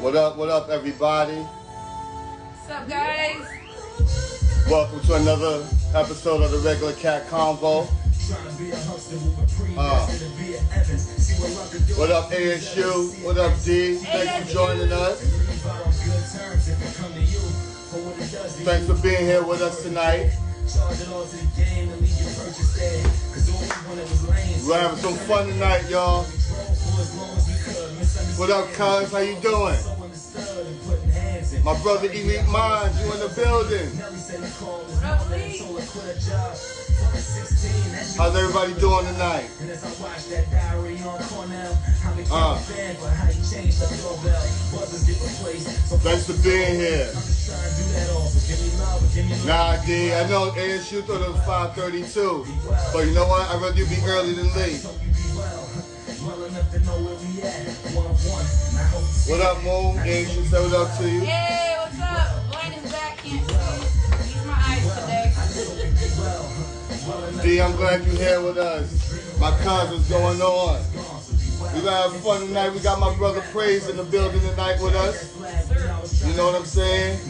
What up, everybody? What's up, guys? Welcome to another episode of the Regular Cat Convo. What up, ASU? What up, D? Thanks for joining us. Thanks for being here with us tonight. We're having some fun tonight, y'all. What up, cuz? How you doing? My brother Elite Minds, you in the building. How's everybody doing tonight? Thanks for being here. Nah, D, I know ASU thought it was 5:32, but you know what? I'd rather you be early than late. What up, Moon? ASU said what up to you. Hey, what's up? Blaine is back. Can't see. Use my eyes today. D, I'm glad you're here with us. My cuz, what's going on? We gonna have fun tonight. We got my brother Praise in the building tonight with us. You know what I'm saying?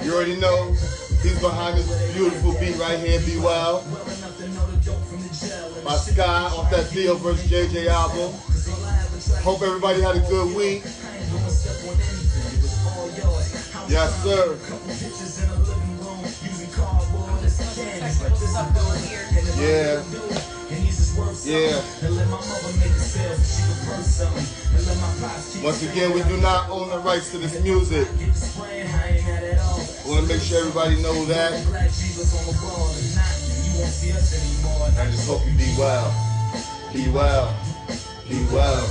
You already know he's behind this beautiful beat right here, Be Well. My Sky off that Theo vs. JJ album. Hope everybody had a good week. Yes, sir. Yeah. Yeah. Once again, we do not own the rights to this music. I want to make sure everybody knows that. I just hope you be well. Be well. Be well.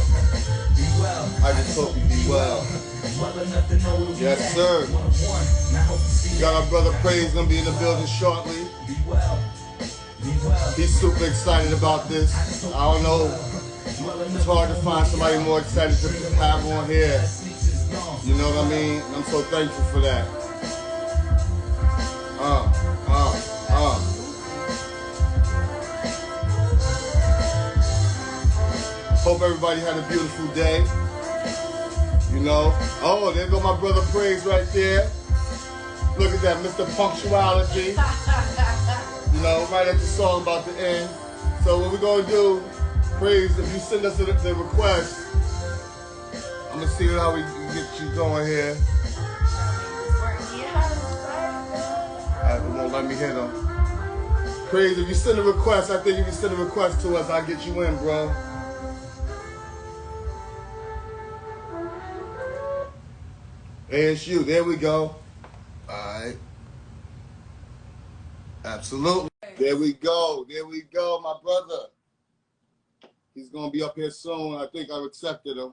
I just hope you be well. Yes, sir. Got our brother Praise gonna be in the building shortly. He's super excited about this. I don't know. It's hard to find somebody more excited to have on here. You know what I mean? I'm so thankful for that. Hope everybody had a beautiful day. You know. Oh, there go my brother Praise right there. Look at that, Mr. Punctuality. You know, right at the song about to end. So what we're gonna do, Praise, if you send us the request, I'm gonna see how we can get you going here. It won't let me hit them. Praise, if you send a request, I think if you send a request to us, I'll get you in, bro. ASU, there we go. Alright. Absolutely. There we go, my brother. He's gonna be up here soon. I think I've accepted him.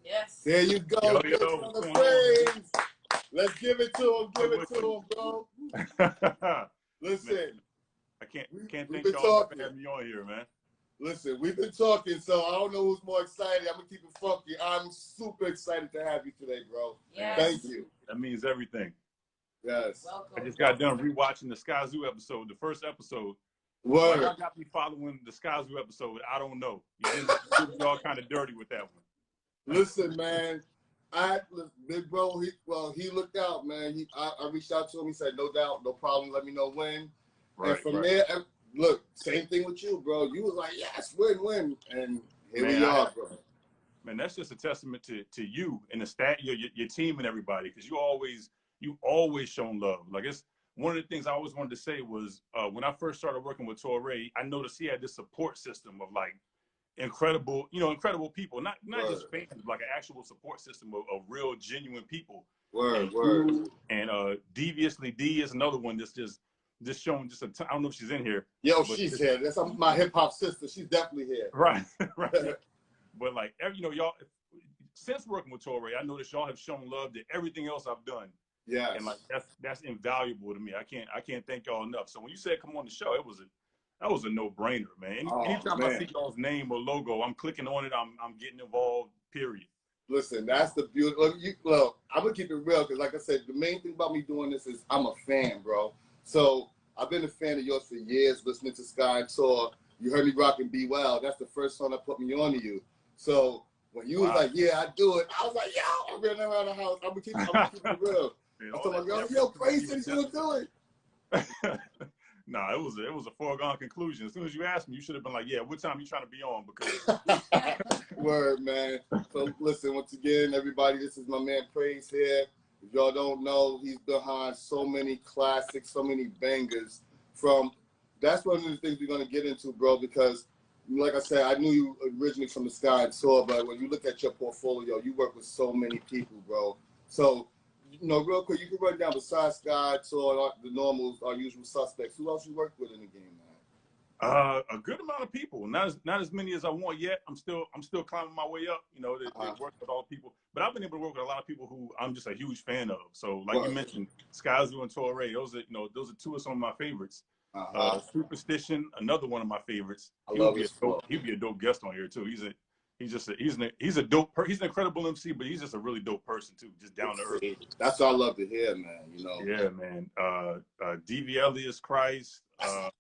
Yes. There you go. Yo. Praise. Let's give it to him, bro. Listen. Man, I can't thank y'all for having me on here, man. Listen, we've been talking, so I don't know who's more excited. I'm gonna keep it funky. I'm super excited to have you today, bro. Yes. Thank you. That means everything. Yes. Welcome. I just got done rewatching the Sky Zoo episode, the first episode. Word. Why y'all got me following the Sky Zoo episode? I don't know. You all kind of dirty with that one. Listen, man. Big bro, he looked out, man. I reached out to him. He said, no doubt, no problem. Let me know when. Right, and from there, look, same thing with you, bro. You was like, yes, win. And here we are, bro. Man, that's just a testament to you and the your team and everybody, because you always shown love. Like, it's one of the things I always wanted to say was when I first started working with Torre, I noticed he had this support system of like incredible people, not just fans, like an actual support system of real genuine people. Word. And Deviously D is another one that's just showing just I don't know if she's in here. Yo, she's here. That's my hip hop sister. She's definitely here. Right. But like, y'all, since working with Torre, I noticed y'all have shown love to everything else I've done. Yeah. And like that's invaluable to me. I can't thank y'all enough. So when you said come on the show, that was a no-brainer, man. Anytime I see y'all's name or logo, I'm clicking on it. I'm getting involved. Period. Listen, that's the beauty. Look, I'm gonna keep it real because, like I said, the main thing about me doing this is I'm a fan, bro. So I've been a fan of yours for years, listening to Sky and Tour. You heard me rocking Be Well. That's the first song that put me on to you. So when you was Wow. like, yeah, I do it, I was like, yo, I'm running around the house. I'm gonna keep it real. Man, I'm all talking that about, yo, Praise said he's gonna do it. Nah, it was a foregone conclusion. As soon as you asked me, you should have been like, yeah, what time you trying to be on? Because Word, man. So listen, once again, everybody, this is my man Praise here. If y'all don't know, he's behind so many classics, so many bangers. That's one of the things we're gonna get into, bro, because like I said, I knew you originally from the Sky and Tour, but when you look at your portfolio, you work with so many people, bro. So, real quick, you can run down besides Sky, Tour, the normals, our usual suspects. Who else you work with in the game, man? a good amount of people, not as many as I want yet. I'm still climbing my way up, to work with all the people. But I've been able to work with a lot of people who I'm just a huge fan of. So, like you mentioned, Skyzoo and Torre, those are two of some of my favorites. Superstition, another one of my favorites. He'd be a dope guest on here too. He's an incredible MC, but he's just a really dope person too, just down to earth. That's what I love to hear, man. Yeah, man. DV Elias, Christ. I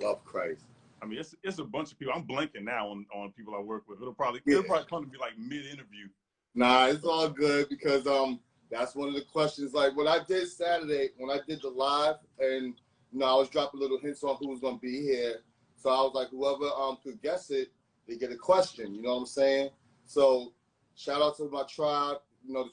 love Christ. I mean, it's a bunch of people. I'm blanking now on people I work with. It'll probably come to be like mid-interview. Nah, it's all good because that's one of the questions. Like what I did Saturday when I did the live, and I was dropping little hints on who was gonna be here. So I was like, whoever could guess it, they get a question. You know what I'm saying? So shout out to my tribe.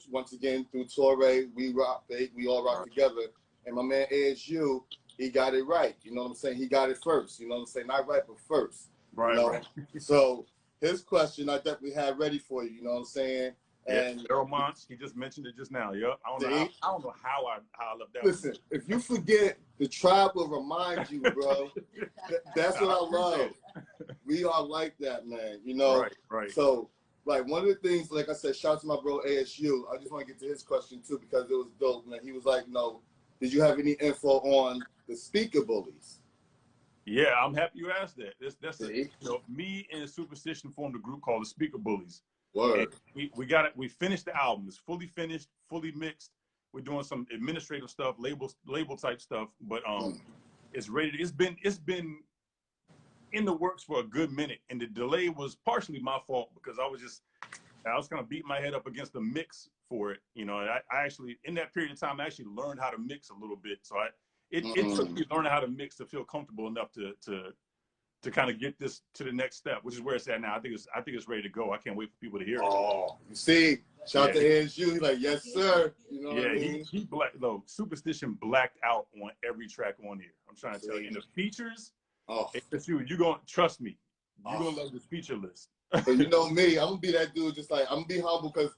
Once again through Torre, we all rock together. And my man ASU, he got it right. You know what I'm saying? He got it first. You know what I'm saying? Not right, but first. Right. So his question I definitely had ready for you. You know what I'm saying? And Daryl Monts, he just mentioned it just now. Yep. I don't know how I left that. Listen, if you forget, the tribe will remind you, bro. That's what I love. We are like that, man. Right. So, like, one of the things, like I said, shout out to my bro ASU. I just want to get to his question too because it was dope, man. He was like, did you have any info on the speaker bullies? Yeah, I'm happy you asked that. Me and Superstition formed a group called the Speaker Bullies. Word. We got it. We finished the album. It's fully finished, fully mixed. We're doing some administrative stuff, label type stuff, but it's ready. It's been in the works for a good minute, and the delay was partially my fault because I was kind of beating my head up against the mix for it. I actually in that period of time I actually learned how to mix a little bit. So it took me learning how to mix to feel comfortable enough to kind of get this to the next step, which is where it's at now. I think it's ready to go. I can't wait for people to hear it. Oh, you see, shout out to ASU. He's like, yes, sir. You know what I mean? He Superstition blacked out on every track on here. I'm trying to tell you. And the features, ASU, you gonna trust me. You're gonna love this feature list. So you know me, I'm gonna be that dude. Just like I'm gonna be humble because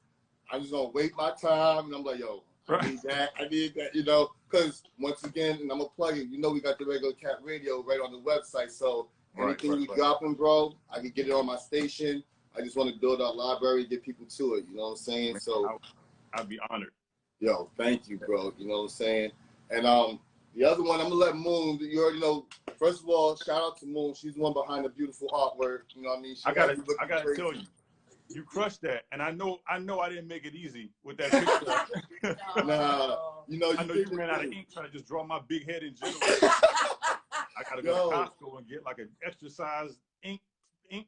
I'm just gonna wait my time, and I'm like, yo, I need that, Because once again, and I'm gonna plug it. We got the regular Cat Radio right on the website, so. Anything you dropping, bro, I can get it on my station. I just want to build our library, get people to it. You know what I'm saying? So I'd be honored. Yo, thank you, bro. You know what I'm saying? And the other one, I'm gonna let Moon. You already know. First of all, shout out to Moon. She's the one behind the beautiful artwork. You know what I mean? I gotta tell you, you crushed that. And I know I didn't make it easy with that picture. Nah, I know you ran out of ink trying to just draw my big head in general. I gotta go to Costco and get like an extra size ink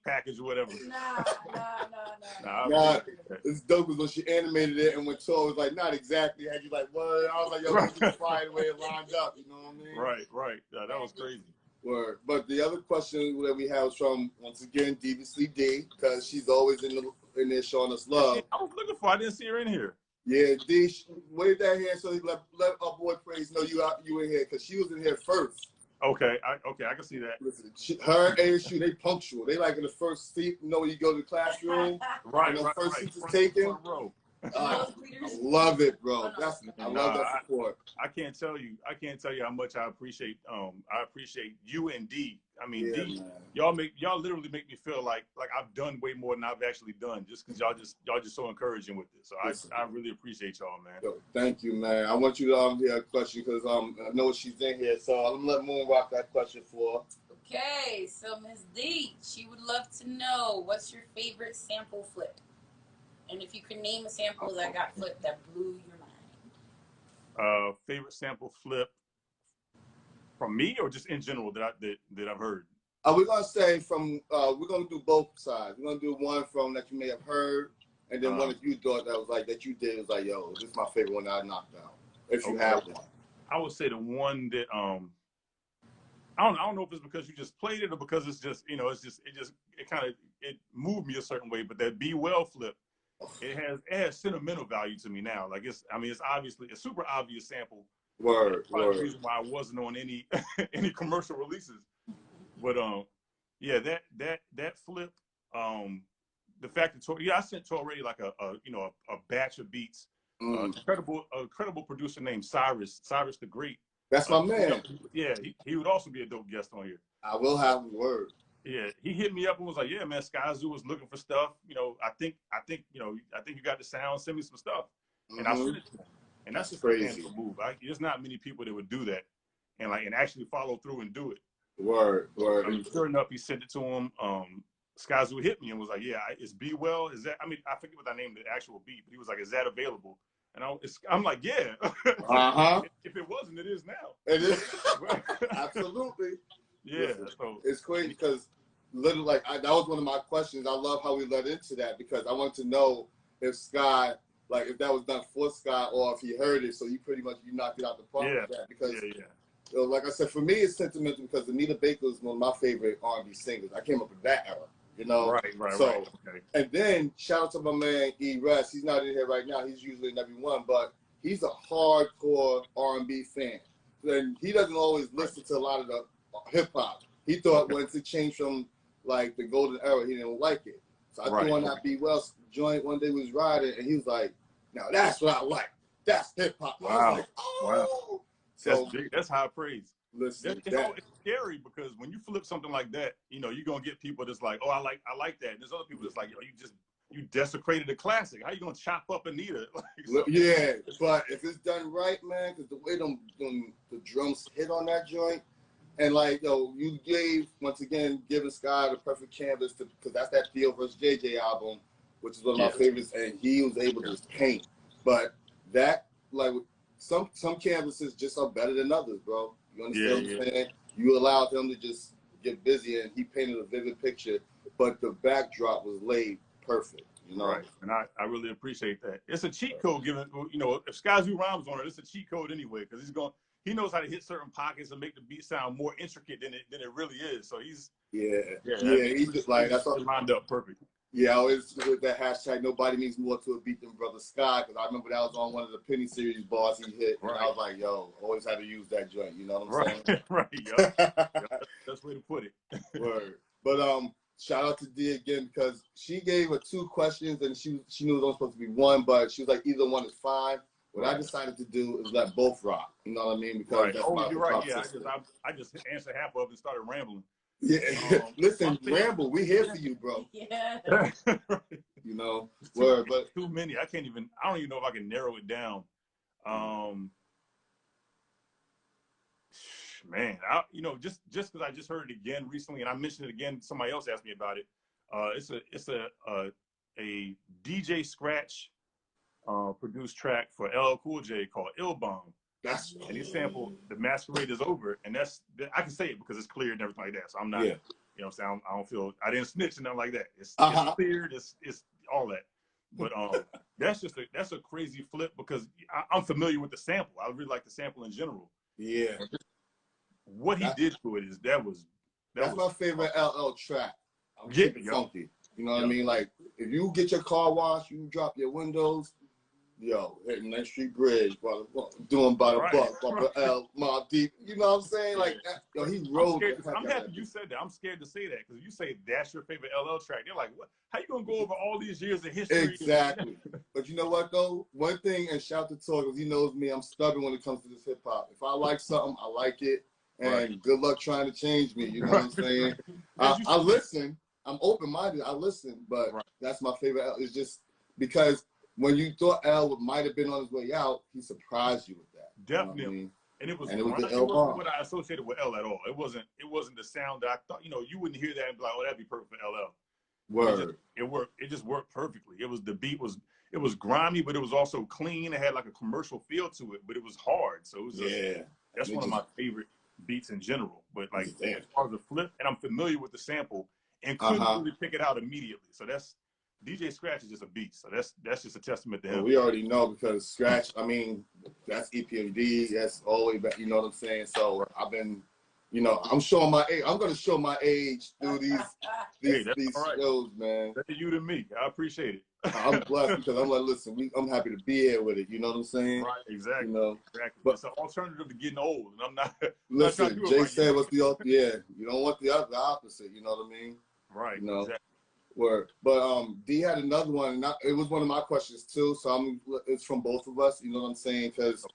package or whatever. Nah, it's dope because when she animated it and when Tor was like, not exactly, had you like, what? I was like, yo, this is fine the way it lined up, you know what I mean? Right. That was crazy. Word. But the other question that we have was from, once again, Deviously D, because she's always in there showing us love. I was looking for I didn't see her in here. Yeah, D, wave that hand so let our boy Praise know you in here, because she was in here first. Okay, I can see that. Listen, her and ASU, they punctual. They like in the first seat, when you go to the classroom. Right, first seat is taken. I love it, bro. I love that support. I can't tell you how much I appreciate you and D. I mean, D, man. y'all literally make me feel like I've done way more than I've actually done just because y'all just so encouraging with this. So I really appreciate y'all, man. Yo, thank you, man. I want you to hear a question because I know she's in here. So I'm gonna let Moon rock that question for her. Okay, so Ms. D, she would love to know what's your favorite sample flip? And if you could name a sample that got flipped that blew your mind. Favorite sample flip from me or just in general that I've heard? We're gonna say from we're gonna do both sides. We're gonna do one from that you may have heard, and then one that you thought that was like that you did was like, yo, this is my favorite one that I knocked out. If you have one. I would say the one that I don't know if it's because you just played it or because it's just, you know, it moved me a certain way. But that Be Well flip, it has sentimental value to me now. Like it's obviously a super obvious sample. Word. The reason why I wasn't on any any commercial releases. But yeah, that flip, the fact that I sent Torre like a batch of beats. Incredible producer named Cyrus the Great. That's my man. Yeah, he would also be a dope guest on here. I will have a word. Yeah, he hit me up and was like, "Yeah, man, Skyzoo was looking for stuff. You know, I think you got the sound. Send me some stuff." And I sent it to him. And that's just crazy. A move. There's not many people that would do that and actually follow through and do it. Word. Sure enough, he sent it to him. Skyzoo hit me and was like, "Yeah, it's Be Well. Is that? I mean, I forget what I named the actual beat, but he was like, "Is that available?" And I'm like, "Yeah." If it wasn't, it is now. It is. Absolutely. Yeah. Listen, So it's crazy because literally, that was one of my questions. I love how we led into that because I wanted to know if Sky, like, if that was done for Sky or if he heard it. So you knocked it out the park with that because. Yeah. Like I said, for me, it's sentimental because Anita Baker is one of my favorite R&B singers. I came up in that era, you know? Right. So, okay. And then, shout out to my man, E. Rest. He's not in here right now. He's usually in every one, but he's a hardcore R&B fan. And he doesn't always listen to a lot of the hip-hop. He thought once it changed from, like, the golden era, he didn't like it. So I threw on that Be Well joint one day, was riding, and he was like, now that's what I like. That's hip-hop. Wow. I was like, oh! Wow. So, that's high praise. Listen, it's scary because when you flip something like that, you know, you're gonna get people that's like, "Oh, I like that." And there's other people that's like, "Yo, you desecrated a classic. How you gonna chop up Anita?" Yeah, but if it's done right, man, because the way the drums hit on that joint, and like, yo, you giving Sky the perfect canvas because that's that Theo vs. JJ album, which is one of my favorites, and he was able to just paint. But that, like, some canvases just are better than others, bro. You understand what I'm saying? You allowed him to just get busy, and he painted a vivid picture, but the backdrop was laid perfect, you know? Right, and I really appreciate that. It's a cheat code given, you know, if Skyzoo rhymes on it, it's a cheat code anyway, because he knows how to hit certain pockets and make the beat sound more intricate than it really is. So he's he's just like, that's all lined up perfect. Yeah, I always with that hashtag, nobody means more to a beat than Brother Sky, because I remember that was on one of the Penny Series bars he hit, and I was like, yo, always had to use that joint, you know what I'm saying? Right, that's the way to put it. Word. But shout out to D again, because she gave her 2 questions, and she knew it was only supposed to be 1, but she was like, either one is fine. What I decided to do is let both rock, you know what I mean? Because that's you're right, yeah, I just answered half of it and started rambling. Yeah, listen, ramble. We here for you, bro. Yeah. You know, word, but too many. I don't even know if I can narrow it down. Man, just because I just heard it again recently, and I mentioned it again. Somebody else asked me about it. It's a DJ Scratch produced track for LL Cool J called Ill Bomb. And he sampled The Masquerade Is Over, and I can say it because it's cleared and everything like that. So I'm not, you know what I'm saying, I don't feel, I didn't snitch and nothing like that. It's cleared, it's all that. But that's a crazy flip because I'm familiar with the sample. I really like the sample in general. Yeah. What he did to it that's my favorite LL track. I'm keeping funky. You know what I mean? Like, if you get your car washed, you drop your windows, hitting that street bridge, doing by the buck, by the L, Mob Deep. You know what I'm saying? Like, he rode. I'm happy you said that. I'm scared to say that because you say that's your favorite LL track. They're like, what? How you gonna go over all these years of history? Exactly. But you know what though? One thing, and shout to Tor, because he knows me. I'm stubborn when it comes to this hip hop. If I like something, I like it. And good luck trying to change me. You know what I'm saying? I listen. I'm open-minded. I listen, but that's my favorite. It's just because when you thought L might have been on his way out, he surprised you with that. Definitely. You know what I mean? And it wasn't what I associated with L at all. It wasn't the sound that I thought, you wouldn't hear that and be like, oh, that'd be perfect for LL. Word. It just worked perfectly. The beat was grimy, but it was also clean. It had like a commercial feel to it, but it was hard. So it was that's one of my favorite beats in general. But like Damn. as far as the flip, and I'm familiar with the sample and couldn't really pick it out immediately. So that's DJ Scratch is just a beast. So that's just a testament to him. Well, we already know because Scratch, I mean, that's EPMD, that's all the way back, you know what I'm saying? So I've been, you know, I'm showing my age. I'm gonna show my age through these shows, man. Better you than me. I appreciate it. I'm blessed because I'm like, listen, I'm happy to be here with it. You know what I'm saying? Right, exactly. You know, exactly. But it's an alternative to getting old, and I'm not. Listen, Jay said, "What's the you don't want the opposite." You know what I mean? Right. You know. Exactly. Word. But D had another one, and it was one of my questions too. So it's from both of us. You know what I'm saying? Because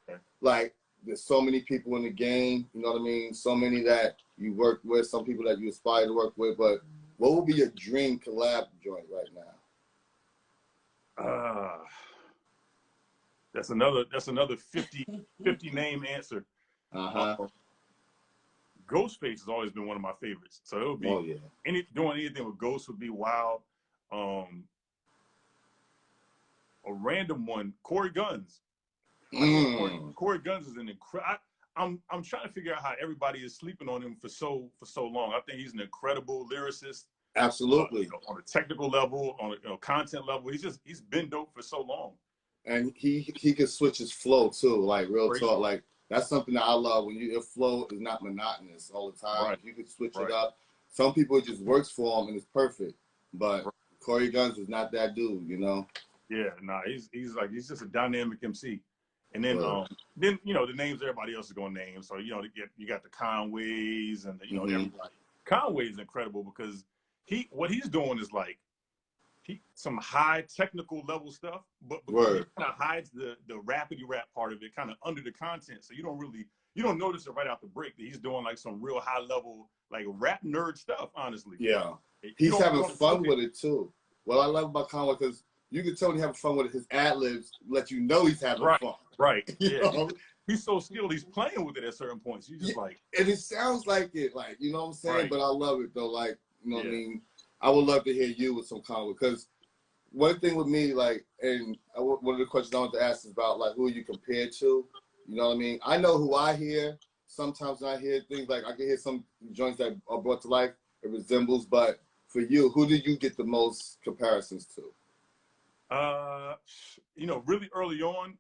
like, there's so many people in the game. You know what I mean? So many that you work with, some people that you aspire to work with. But what would be your dream collab joint right now? That's another 50 name answer. Ghostface has always been one of my favorites, so it would be doing anything with Ghost would be wild. A random one, Corey Guns. Corey Guns is an incredible. I'm trying to figure out how everybody is sleeping on him for so long. I think he's an incredible lyricist. Absolutely. On a technical level, on a content level, he's been dope for so long. And he can switch his flow too, like real talk. Like that's something that I love when your flow is not monotonous all the time. You can switch it up. Some people it just works for them and it's perfect. But Corey Guns is not that dude, you know. Yeah, nah, he's just a dynamic MC. And then you know the names everybody else is gonna name. So you know you got the Conways and you know everybody. Conway is incredible because what he's doing is like some high technical level stuff, but he kind of hides the rapidy rap part of it kind of under the content. So you don't notice it right out the break that he's doing like some real high level like rap nerd stuff. Honestly, yeah, he's having fun with it too. What I love about Conway because you can tell he's having fun with it. His ad libs let you know he's having fun. Right. Yeah. He's so skilled. He's playing with it at certain points. You just like, and it sounds like it, like you know what I'm saying. But I love it though. Like you know what I mean. I would love to hear you with some Conway because one thing with me, like, and one of the questions I want to ask is about like who you compare to. You know what I mean? I know who I hear. Sometimes when I hear things like I can hear some joints that are brought to life. It resembles, but for you, who did you get the most comparisons to? You know, really early on,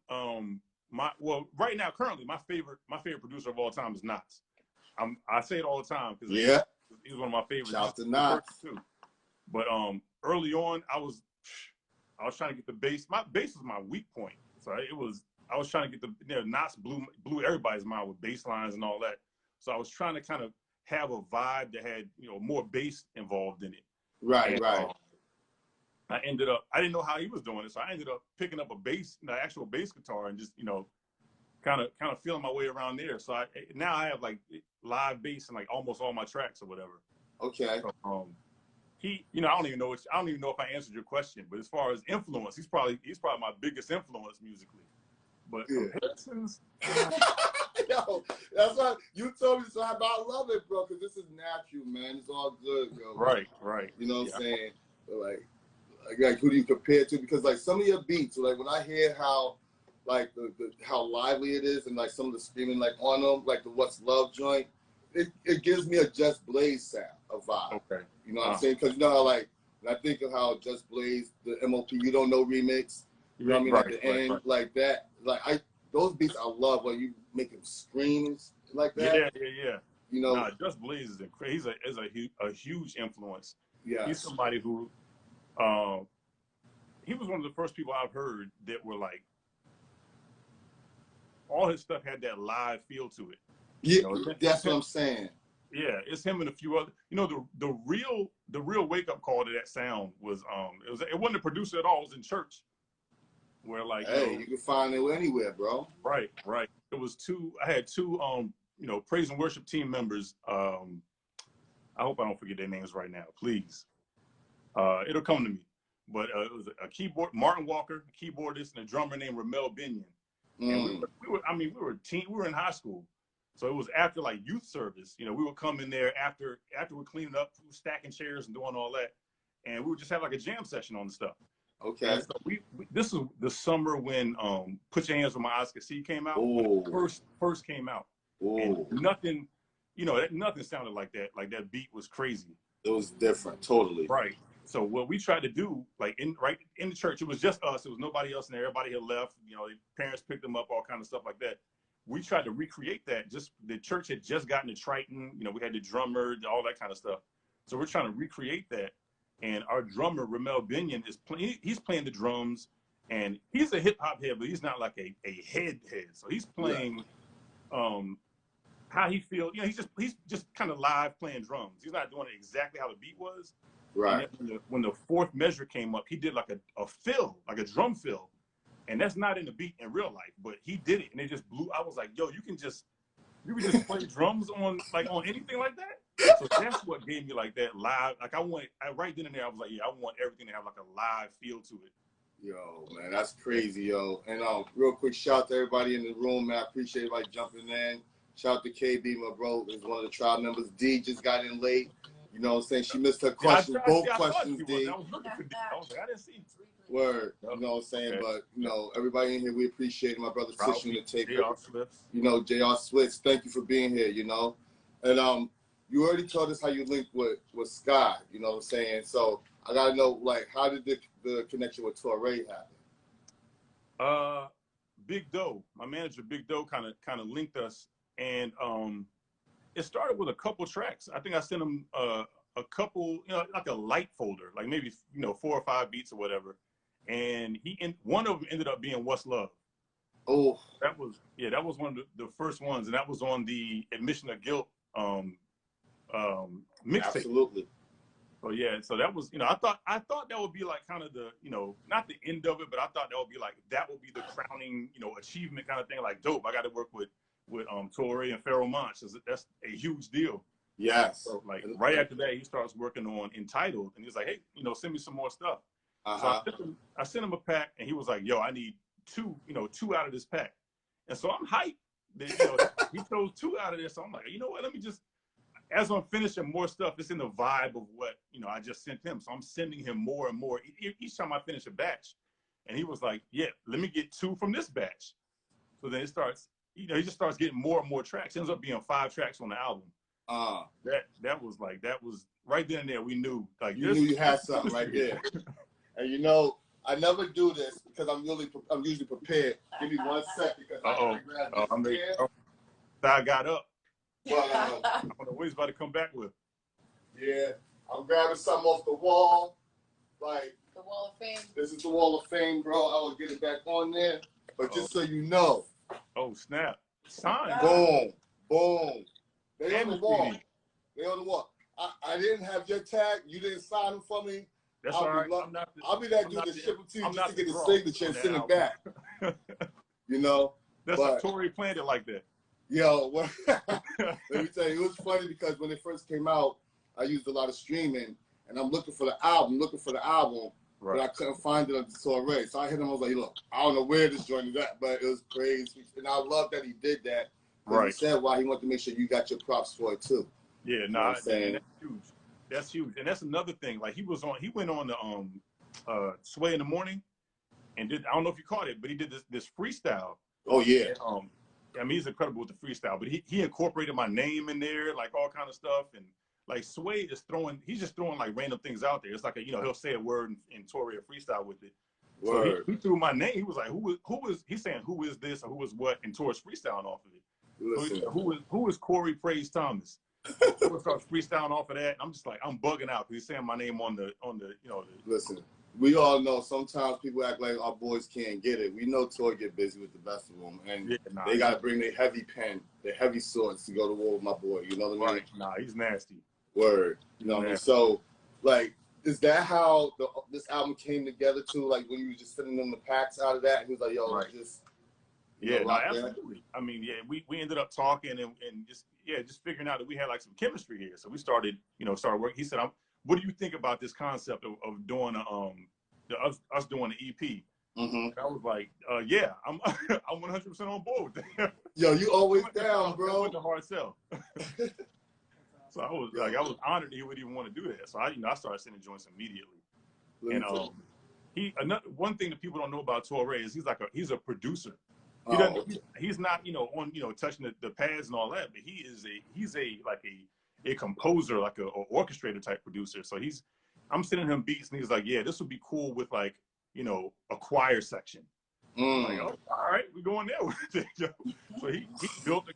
right now, currently, my favorite producer of all time is Nas. I say it all the time because he's one of my favorites. Shout out to Nas too. But early on, I was trying to get the bass. My bass was my weak point, so I was trying to get Nas blew everybody's mind with bass lines and all that. So I was trying to kind of have a vibe that had more bass involved in it. Right. I didn't know how he was doing it, so I ended up picking up an actual bass guitar and just, kind of feeling my way around there. So now I have like live bass in like almost all my tracks or whatever. Okay. So, I don't even know if I answered your question, but as far as influence, he's probably my biggest influence musically. But comparisons. Yo, that's why you told me so. I love it, bro, because this is natural, man. It's all good, yo. Right. You know what I'm saying? Like who do you compare to? Because like some of your beats, like when I hear how like how lively it is and like some of the screaming like on them, like the What's Love joint, it gives me a Just Blaze sound, a vibe. Okay. You know what I'm saying? Because you know how like when I think of how Just Blaze, the MOP You Don't Know remix, you know what I mean? At the end, like that, like those beats I love when you make them scream like that. Yeah. You know, Just Blaze is crazy. Is a huge influence. Yeah, he's somebody who, he was one of the first people I've heard that were like, all his stuff had that live feel to it. Yeah, that's what I'm saying. Yeah, it's him and a few other. The real wake up call to that sound was it wasn't a producer at all. It was in church, where like you can find it anywhere, bro. Right. It was I had two praise and worship team members. I hope I don't forget their names right now, please. It'll come to me. But it was a keyboard, Martin Walker, a keyboardist, and a drummer named Ramel Binion. And we were in high school. So it was after like youth service, we would come in there after we're cleaning up, stacking chairs and doing all that. And we would just have like a jam session on the stuff. Okay. And so this was the summer when Put Your Hands Where My Eyes Can See came out. Ooh. First came out. Ooh. And you know, nothing sounded like that. Like that beat was crazy. It was different, totally. Right. So what we tried to do, like right in the church, it was just us. It was nobody else in there. Everybody had left. You know, parents picked them up, all kind of stuff like that. We tried to recreate that. Just the church had just gotten to Triton. You know, we had the drummer, all that kind of stuff. So we're trying to recreate that. And our drummer, Ramel Binion, is playing. He's playing the drums, and he's a hip hop head, but he's not like a head. So he's playing how he feels. You know, he's just kind of live playing drums. He's not doing it exactly how the beat was. Right. And when the fourth measure came up, he did like a fill, like a drum fill. And that's not in the beat in real life, but he did it, and it just blew. I was like, "Yo, you can just play drums on anything like that." So that's what gave me like that live. Like right then and there, I was like, "Yeah, I want everything to have like a live feel to it." Yo, man, that's crazy, yo. And real quick shout out to everybody in the room, man. I appreciate everybody jumping in. Shout out to KB, my bro, is one of the tribe members. D just got in late. You know what I'm saying? She missed her question, both questions, D. I was looking for D. I was like, I didn't see you. Word, you know what I'm saying? Okay. But, you know, everybody in here, we appreciate it. My brother Tissue to take it. You know, JR Switz, thank you for being here, you know. And you already told us how you linked with Sky, you know what I'm saying? So I got to know, like, how did the connection with Torre happen? Big Doe, my manager, Big Doe, kind of linked us. And it started with a couple tracks. I think I sent him a couple, you know, like a light folder, like maybe, you know, 4 or 5 beats or whatever. And one of them ended up being What's Love. Oh, that was one of the first ones, and that was on the Admission of Guilt mixtape. Absolutely. So yeah, so that was, you know, I thought that would be like kind of the, you know, not the end of it, but I thought that would be the crowning, you know, achievement kind of thing. Like, dope, I got to work with Torre and Pharoah Monch. That's a huge deal. Yes. So like right after that, he starts working on Entitled, and he's like, hey, you know, send me some more stuff. So I sent him a pack, and he was like, yo, I need 2 out of this pack. And so I'm hyped that, you know, he chose 2 out of there. So I'm like, you know what, let me just, as I'm finishing more stuff, it's in the vibe of what, you know, I just sent him. So I'm sending him more and more each time I finish a batch. And he was like, yeah, let me get 2 from this batch. So then it starts, you know, he just starts getting more and more tracks. It ends up being 5 tracks on the album. That was right then and there. We knew, like, you knew you had something right there. And you know, I never do this because I'm usually prepared. Give me 1 second because I got up. Well, I don't know what he's about to come back with. Yeah, I'm grabbing something off the wall, like the Wall of Fame. This is the Wall of Fame, bro. I will get it back on there, but just so you know. Oh snap! Sign. Boom, boom. They on the wall. They on the wall. I didn't have your tag. You didn't sign them for me. That's all right. I'll be that dude that ship them to you just to get the signature and send it back. You know? That's how Torre planned it like that. Yo, let me tell you, it was funny because when it first came out, I used a lot of streaming, and I'm looking for the album, but I couldn't find it on Torre. So I hit him, I was like, look, I don't know where this joint is at, but it was crazy. And I love that he did that. Right. He said why he wanted to make sure you got your props for it too. Yeah, no, that's huge. That's huge. And that's another thing. Like he went on the Sway in the Morning and I don't know if you caught it, but he did this freestyle. Oh yeah. And, I mean, he's incredible with the freestyle, but he incorporated my name in there, like all kind of stuff. And like Sway is he's just throwing like random things out there. It's like he'll say a word and Torre a freestyle with it. Word. So he threw my name. He was like, he's saying who is this or who is what, and Torre's freestyling off of it. Listen. So who is Corey Praise Thomas? Torre starts freestyling off of that. And I'm just like, I'm bugging out because he's saying my name on the Listen, we all know sometimes people act like our boys can't get it. We know Torre get busy with the best of them, and they got to bring their heavy pen, their heavy swords to go to war with my boy. You know what I mean? Nah, he's nasty. Word. You know what I mean? So, like, is that how this album came together too? Like when you were just sending them the packs out of that, and he was like, "Yo, just." Yeah, no, absolutely. I mean, yeah, we ended up talking and just figuring out that we had like some chemistry here. So we started working. He said, what do you think about this concept of doing us doing an EP? And I was like, yeah, I'm 100% on board with that. Yo, you always down, bro. With the hard sell. So I was honored that he would even want to do that. So I started sending joints immediately. And one thing that people don't know about Torre is he's a producer. He doesn't. He's not, on, touching the pads and all that. But he's a composer, like a orchestrator type producer. So I'm sending him beats, and he's like, yeah, this would be cool with like, a choir section. Like, oh, all right, we're going there with it. So he built,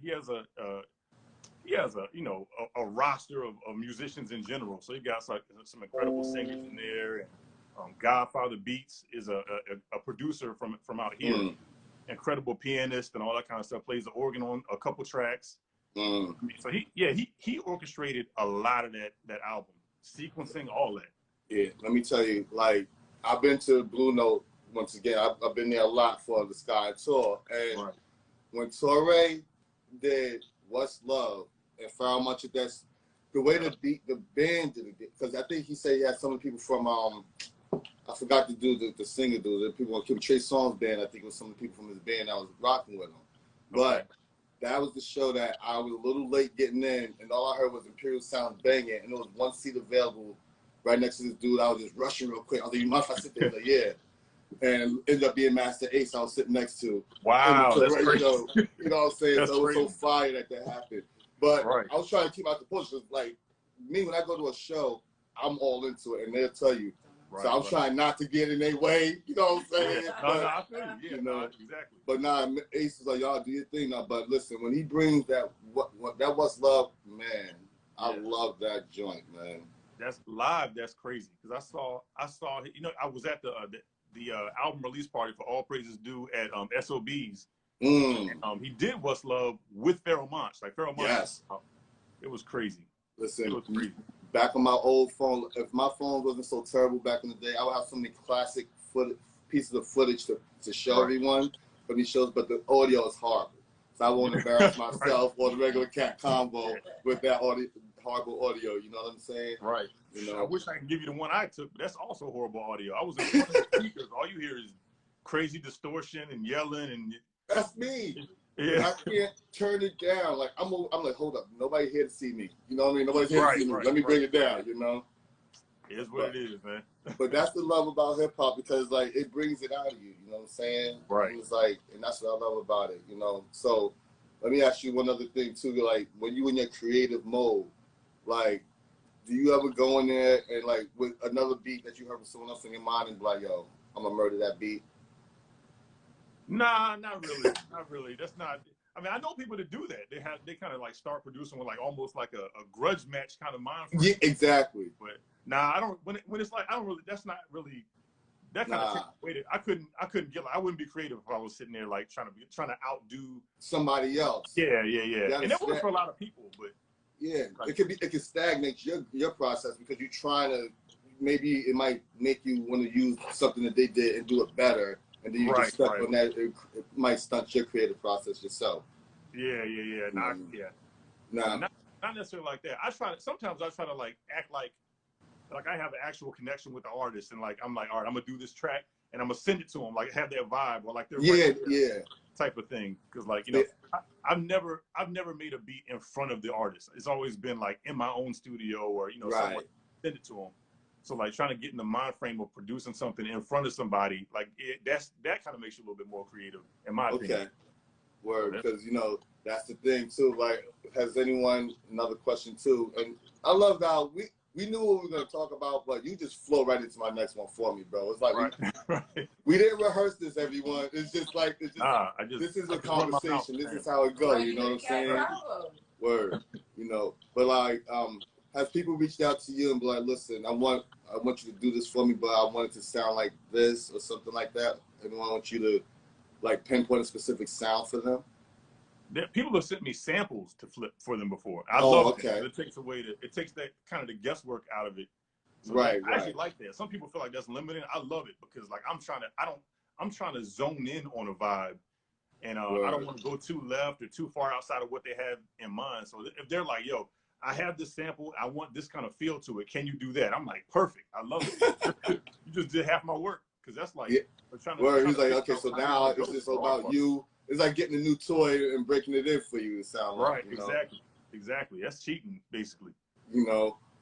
he has a roster of musicians in general. So he got like some incredible singers in there. And Godfather Beats is a producer from out here. Incredible pianist and all that kind of stuff. Plays the organ on a couple tracks. So he orchestrated a lot of that album, sequencing, all that. Yeah, let me tell you, like, I've been to Blue Note once again. I've been there a lot for the Sky Tour, and when Torre did "What's Love" and found much of that's the way the band did it, because I think he said he had some of the people from I forgot to do the singer dude. The people on Trey Songz band. I think it was some of the people from his band that was rocking with him. But that was the show that I was a little late getting in, and all I heard was Imperial Sound banging, and there was one seat available right next to this dude. I was just rushing real quick. I was like, you mind if I sit there? He's like, yeah. And it ended up being Master Ace I was sitting next to. Wow, that's crazy. You know what I'm saying? That's so it was crazy. so fire that happened. But I was trying to keep out the push. Like, me, when I go to a show, I'm all into it, and they'll tell you. So I'm trying not to get in their way. You know what I'm saying? Yeah. But, I feel you. Yeah, exactly. But Ace is like, y'all do your thing now. But listen, when he brings that What's Love, man, I love that joint, man. That's live. That's crazy. Because I saw. I was at the album release party for All Praises Due at SOB's. And, he did What's Love with Pharoah Monch. Like Pharoah Monch. Yes. It was crazy. Listen, it was crazy. Back on my old phone, if my phone wasn't so terrible back in the day, I would have so many classic pieces of footage to show everyone from these shows, but the audio is horrible. So I won't embarrass myself or the regular cat combo with that horrible audio. You know what I'm saying? Right. I wish I could give you the one I took, but that's also horrible audio. I was in front of the speakers. All you hear is crazy distortion and yelling, and that's me. Yeah. I can't turn it down. Like I'm like, hold up, nobody here to see me. You know what I mean? Nobody's here to see me. Let me bring it down. You know. It is what it is, man. But that's the love about hip hop, because like it brings it out of you. You know what I'm saying? Right. It's like, and that's what I love about it. You know. So let me ask you one other thing too. Like when you in your creative mode, like, do you ever go in there and like with another beat that you heard from someone else in your mind and be like, yo, I'm gonna murder that beat? Nah, not really. Not really. That's not. I mean, I know people that do that. They kind of like start producing with like almost like a grudge match kind of mind frame. Yeah, exactly. But nah, I don't. When it's like, I don't really. That's not really. That kind of takes away. I couldn't get. Like, I wouldn't be creative if I was sitting there like trying to outdo somebody else. Yeah. And that works for a lot of people, but yeah, it can stagnate your process, because you're trying to. Maybe it might make you want to use something that they did and do it better. And then you get stuck on that. It might stunt your creative process yourself. Yeah. Not necessarily like that. Sometimes I try to like act like I have an actual connection with the artist, and like I'm like, all right, I'm gonna do this track and I'm gonna send it to them, like have that vibe, or like they're type of thing. Because like I've never made a beat in front of the artist. It's always been like in my own studio, or someone send it to them. So like trying to get in the mind frame of producing something in front of somebody, like that kind of makes you a little bit more creative, in my opinion. Okay. Word, because that's the thing too. Like, has anyone, another question too? And I love how we knew what we were gonna talk about, but you just flow right into my next one for me, bro. It's like we didn't rehearse this, everyone. It's just like this is a conversation. This is how it goes. You know what I'm saying? Word. But like has people reached out to you and be like, listen, I want you to do this for me, but I want it to sound like this or something like that? And I want you to like pinpoint a specific sound for them? People have sent me samples to flip for them before. I love it. It takes that kind of the guesswork out of it. So I actually like that. Some people feel like that's limiting. I love it, because like I'm trying to zone in on a vibe, and I don't want to go too left or too far outside of what they have in mind. So if they're like, yo, I have this sample, I want this kind of feel to it, can you do that? I'm like, perfect. I love it. You just did half my work, because that's like he's like, okay, so now it's just about you. It's like getting a new toy and breaking it in for you to sound like. Right, exactly. That's cheating, basically.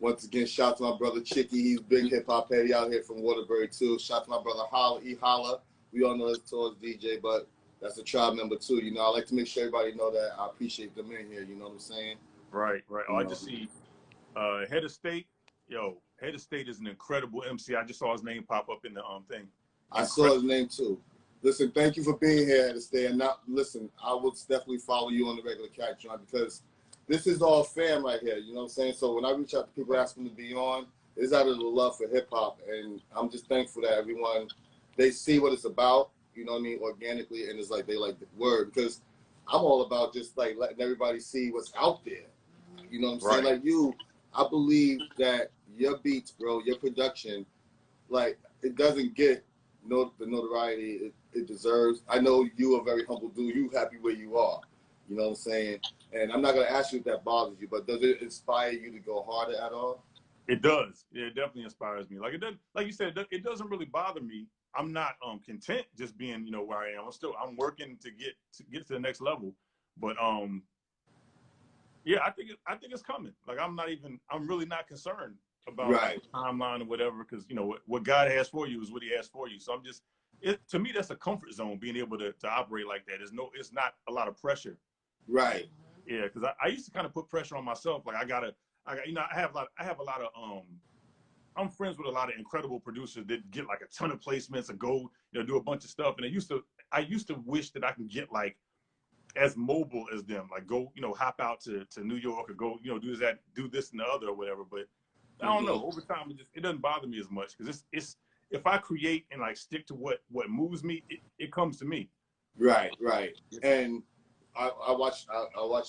Once again, shout out to my brother Chicky. He's big hip hop heady out here from Waterbury too. Shout out to my brother Holla, E Holla. We all know his tours DJ, but That's a tribe member too. You know, I like to make sure everybody know that I appreciate them in here. You know what I'm saying? Right, right. Oh, You I know. just see Head of State. Yo, Head of State is an incredible MC. I just saw his name pop up in the thing. I saw his name too. Listen, thank you for being here to stay. And now, listen, I will definitely follow you on the regular Cat John, because this is all fam right here. You know what I'm saying? So when I reach out to people asking to be on, it's out of the love for hip hop, and I'm just thankful that everyone, they see what it's about. You know what I mean? Organically, and it's like they like the word, because I'm all about just like letting everybody see what's out there. You know what I'm saying? Like you, I believe that your beats, bro, your production, like it doesn't get the notoriety it deserves. I know you are a very humble dude. You happy where you are. You know what I'm saying? And I'm not gonna ask you if that bothers you, but does it inspire you to go harder at all? It does. Yeah, it definitely inspires me. Like it does. Like you said, it doesn't really bother me. I'm not content just being, you know, where I am. I'm working to get to the next level. But yeah, I think it's coming. Like I'm really not concerned about like, timeline or whatever, because you know what God has for you is what He has for you. So I'm just, to me that's a comfort zone, being able to operate like that. It's not a lot of pressure. Right. Yeah, because I used to kind of put pressure on myself. Like I have a lot of I'm friends with a lot of incredible producers that get like a ton of placements and go, you know, do a bunch of stuff. And I used to wish that I could get like as mobile as them, like go, you know, hop out to New York or go, you know, do this and the other or whatever. But I don't know. Over time, it doesn't bother me as much, because it's if I create and like stick to what moves me, it comes to me. Right. And I watched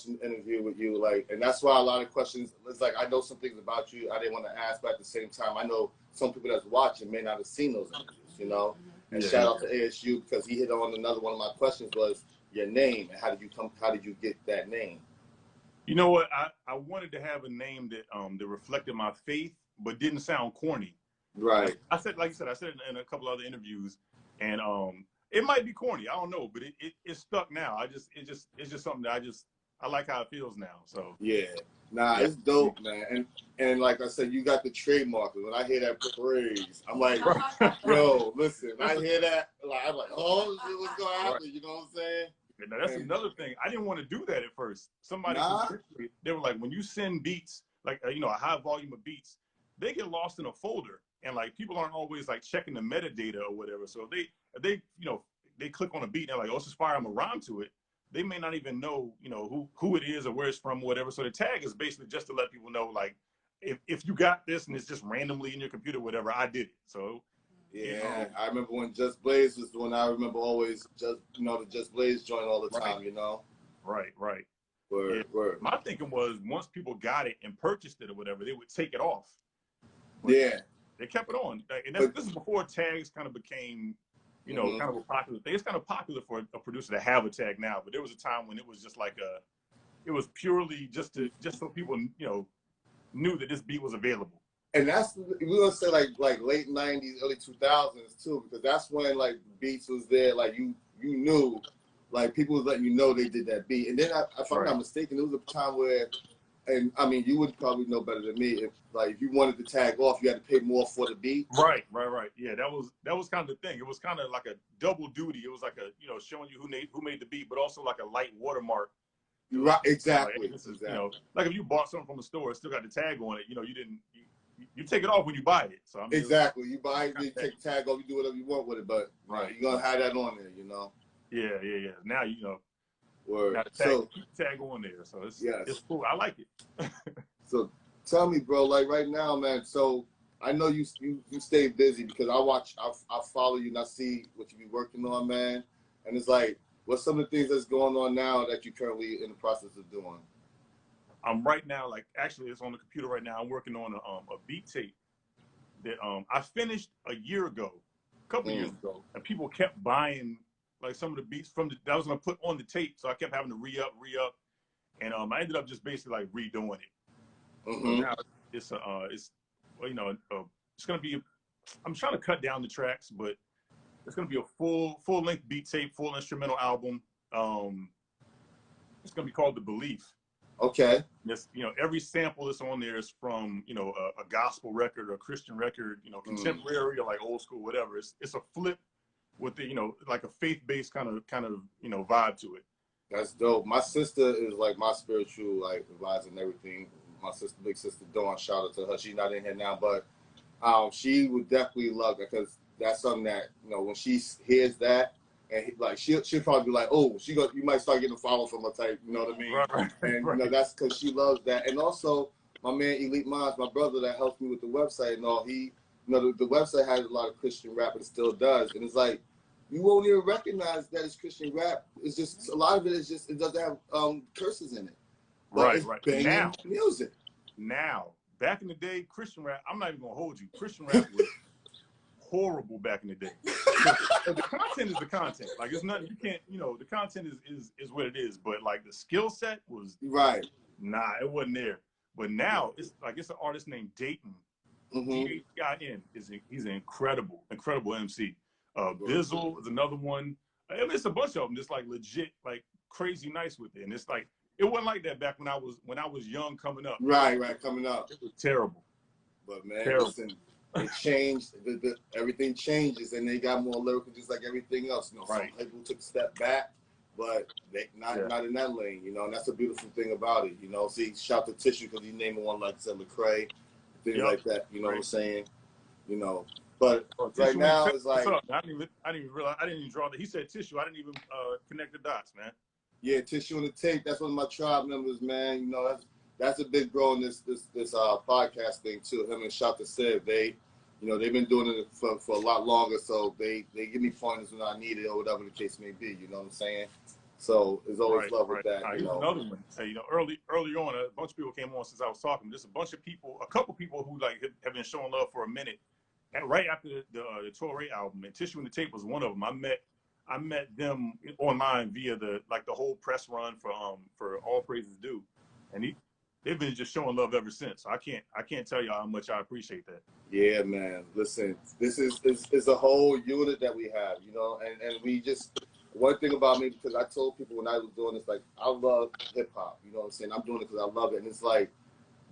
an interview with you, like, and that's why a lot of questions. It's like I know some things about you I didn't want to ask, but at the same time, I know some people that's watching may not have seen those interviews, you know. And shout out to ASU, because he hit on another one of my questions was your name and how did you get that name? You know what? I wanted to have a name that reflected my faith, but didn't sound corny. Right. I said it in a couple other interviews, and it might be corny. I don't know, but it's stuck now. It's just something that I like how it feels now. So yeah, it's dope, man. And like I said, you got the trademark. When I hear that praise, I'm like, yo, listen. I hear that, like I'm like, oh, what's gonna happen? You know what I'm saying? Now, that's another thing. I didn't want to do that at first. Somebody, they were like, when you send beats, like you know, a high volume of beats, they get lost in a folder, and like people aren't always like checking the metadata or whatever. So if they you know, they click on a beat and they're like, oh, this is fire, I'm gonna rhyme to it. They may not even know, you know, who it is or where it's from or whatever. So the tag is basically just to let people know, like, if you got this and it's just randomly in your computer, whatever, I did it. So yeah, I remember when Just Blaze was the one. I remember always the Just Blaze joint all the time, you know. Right. Word. My thinking was once people got it and purchased it or whatever, they would take it off. But they kept it on, and this is before tags kind of became, you know, kind of a popular thing. It's kind of popular for a producer to have a tag now, but there was a time when it was just like it was purely just so people, you know, knew that this beat was available. And that's, we're gonna say like late 90s, early 2000s too, because that's when like beats was there, like you knew, like people was letting you know they did that beat. And then if I'm not mistaken, there was a time where, and I mean you would probably know better than me, if you wanted to tag off, you had to pay more for the beat. Right. Yeah, that was kind of the thing. It was kind of like a double duty. It was like a, you know, showing you who made the beat, but also like a light watermark. Right, exactly. Like, you know, like if you bought something from a store, it still got the tag on it. You know, you take it off when you buy it. So I mean, exactly, you buy it, you take the tag off, you do whatever you want with it, but you're gonna have that on there, you know. Yeah. Now you know. Word. Now the tag on there, so it's cool. I like it. So tell me, bro, like right now, man. So I know you stay busy, because I follow you and I see what you be working on, man. And it's like, what's some of the things that's going on now that you're currently in the process of doing? Right now, like actually, it's on the computer right now. I'm working on a beat tape that I finished a year ago, a couple of years ago, and people kept buying like some of the beats that I was gonna put on the tape, so I kept having to re-up, and I ended up just basically like redoing it. So now it's you know, it's gonna be. I'm trying to cut down the tracks, but it's gonna be a full length beat tape, full instrumental album. It's gonna be called The Belief. Okay. This, you know, every sample that's on there is from, you know, a gospel record or a Christian record, you know, contemporary or like old school, whatever. It's a flip with the, you know, like a faith-based kind of you know, vibe to it. That's dope. My sister is like my spiritual like advisor and everything. My sister, big sister Dawn, shout out to her. She's not in here now, but she would definitely love it because that's something that, you know, when she hears that, and like she'll probably be like, oh, you might start getting a follow from her type, you know what I mean? Right, and right. you know, that's because she loves that. And also my man Elite Minds, my brother that helps me with the website and all, he, you know, the website has a lot of Christian rap, and it still does. And it's like, you won't even recognize that it's Christian rap. It's just, a lot of it is just, it doesn't have curses in it. But Right, it's right. banging music. Now, back in the day, Christian rap, I'm not even gonna hold you. Christian rap was horrible back in the day. So the content is the content. Like, it's nothing, you can't, you know, the content is what it is. But like the skill set was, Right. nah, it wasn't there. But now it's like, it's an artist named Dayton. D-A-T-I-N. He's an incredible MC. Bizzle is another one. I mean, it's a bunch of them. Just like legit, like crazy nice with it. And it's like, it wasn't like that back when I was young coming up. Right, coming up. It was terrible. But man, listen, it changed. Everything changes, and they got more lyrical, just like everything else. You know, some people took a step back, but they not in that lane. You know, and that's a beautiful thing about it. You know, see, shout to Tissue because he named one like I said, Lecrae, things like that. You know what I'm saying? You know. But right now it's like I didn't even realize, I didn't even draw that. He said Tissue. I didn't even connect the dots, man. Yeah, Tissue on the Tape. That's one of my tribe members, man. You know, that's a big bro in this podcast thing too. Him and Shata Siv, they, you know, they've been doing it for a lot longer. So they give me pointers when I need it or whatever the case may be. You know what I'm saying? So there's always love with that. You know? Another one. You know, early on, a bunch of people came on since I was talking. Just a couple people who like have been showing love for a minute. And right after the Torre album, and Tissue and the Tape was one of them. I met them online via the whole press run for All Praises Due, and they've been just showing love ever since. So I can't tell you how much I appreciate that. Yeah, man. Listen, this is a whole unit that we have, you know, and we just, one thing about me, because I told people when I was doing this, like, I love hip hop, you know what I'm saying? I'm doing it because I love it, and it's like,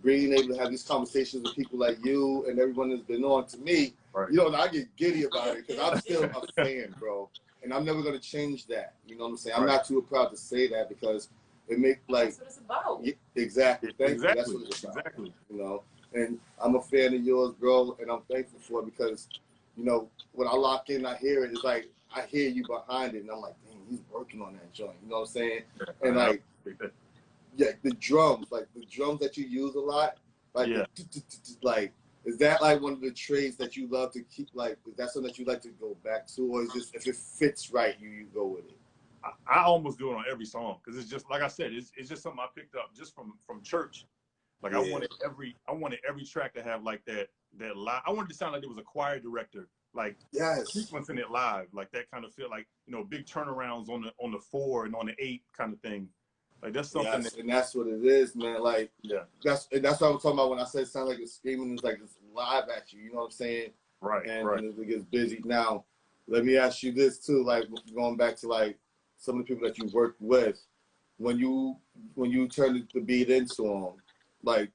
being able to have these conversations with people like you and everyone that's been on, to me, you know, I get giddy about it because I'm still a fan, bro. And I'm never going to change that. You know what I'm saying? I'm not too proud to say that because it makes like... That's what it's about. Exactly. Thank you. That's what it's about. Exactly. You know? And I'm a fan of yours, bro, and I'm thankful for it because, you know, when I lock in, I hear it, it's like, I hear you behind it, and I'm like, dang, he's working on that joint. You know what I'm saying? And like... Yeah, the drums that you use a lot, like, like, is that like one of the traits that you love to keep? Like, is that something that you like to go back to, or is just if it fits right, you go with it? I almost do it on every song because it's just like I said, it's just something I picked up just from church. Like I wanted every track to have like that live. I wanted to sound like there was a choir director, like sequencing it live, like that kind of feel, like, you know, big turnarounds on the 4 and on the 8 kind of thing. Like that's something, and that's what it is, man. Like, that's what I'm talking about when I said it sounds like it's screaming. It's like it's live at you. You know what I'm saying? Right. And it gets busy. Now, let me ask you this too. Like going back to like some of the people that you worked with, when you turn the beat into them, like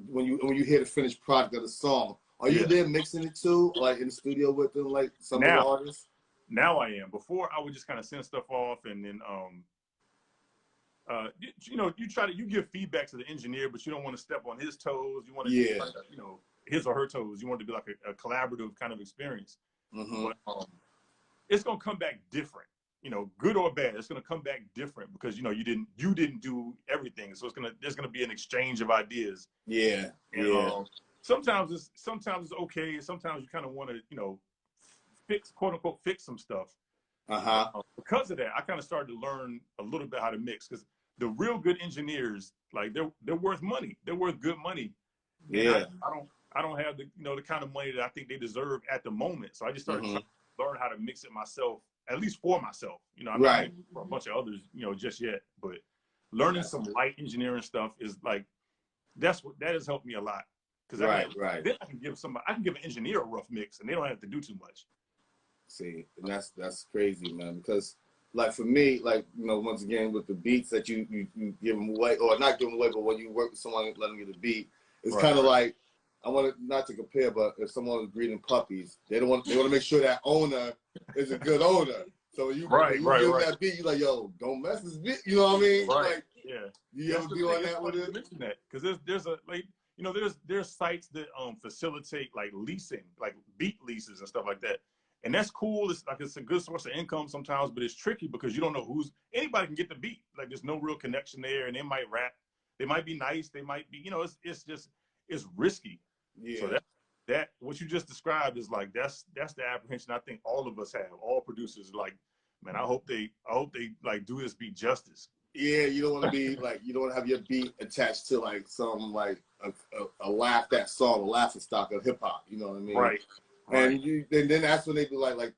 when you hear the finished product of the song, are you there mixing it too, like in the studio with them, like some of the artists? Now I am. Before I would just kind of send stuff off and then you know, you give feedback to the engineer, but you don't want to step on his toes. You want to, you know, his or her toes. You want it to be like a collaborative kind of experience. But it's gonna come back different. You know, good or bad, it's gonna come back different because, you know, you didn't do everything. So there's gonna be an exchange of ideas. Sometimes it's okay. Sometimes you kind of want to, you know, quote unquote fix some stuff. Because of that, I kind of started to learn a little bit how to mix, because the real good engineers, like they're worth money. They're worth good money. I don't have the, you know, the kind of money that I think they deserve at the moment. So I just started trying to learn how to mix it myself, at least for myself. You know, I'm not for a bunch of others, you know, just yet. But learning some light engineering stuff is like, that has helped me a lot. Because then I can give an engineer a rough mix and they don't have to do too much. See, and that's crazy, man. Because like for me, like, you know, once again with the beats that you give them away, or not give them away, but when you work with someone, let them get a beat, it's kind of like I want to not to compare, but if someone was breeding puppies, they want to make sure that owner is a good owner. So you give that beat, you like, yo, don't mess this beat. You know what I mean? Right. Like, yeah. You ever be on that with it? Mention that because there's a like there's sites that facilitate like leasing, like beat leases and stuff like that, and that's cool. It's a good source of income sometimes, but it's tricky because you don't know anybody can get the beat. Like there's no real connection there, and they might rap, they might be nice, they might be it's risky. Yeah. So that what you just described is like that's the apprehension I think all of us have. All producers like, man, I hope they like do this beat justice. Yeah, you don't want to be like, you don't want to have your beat attached to like some like a laughed at song, a laughing stock of hip hop. You know what I mean? Right. And then that's when they do like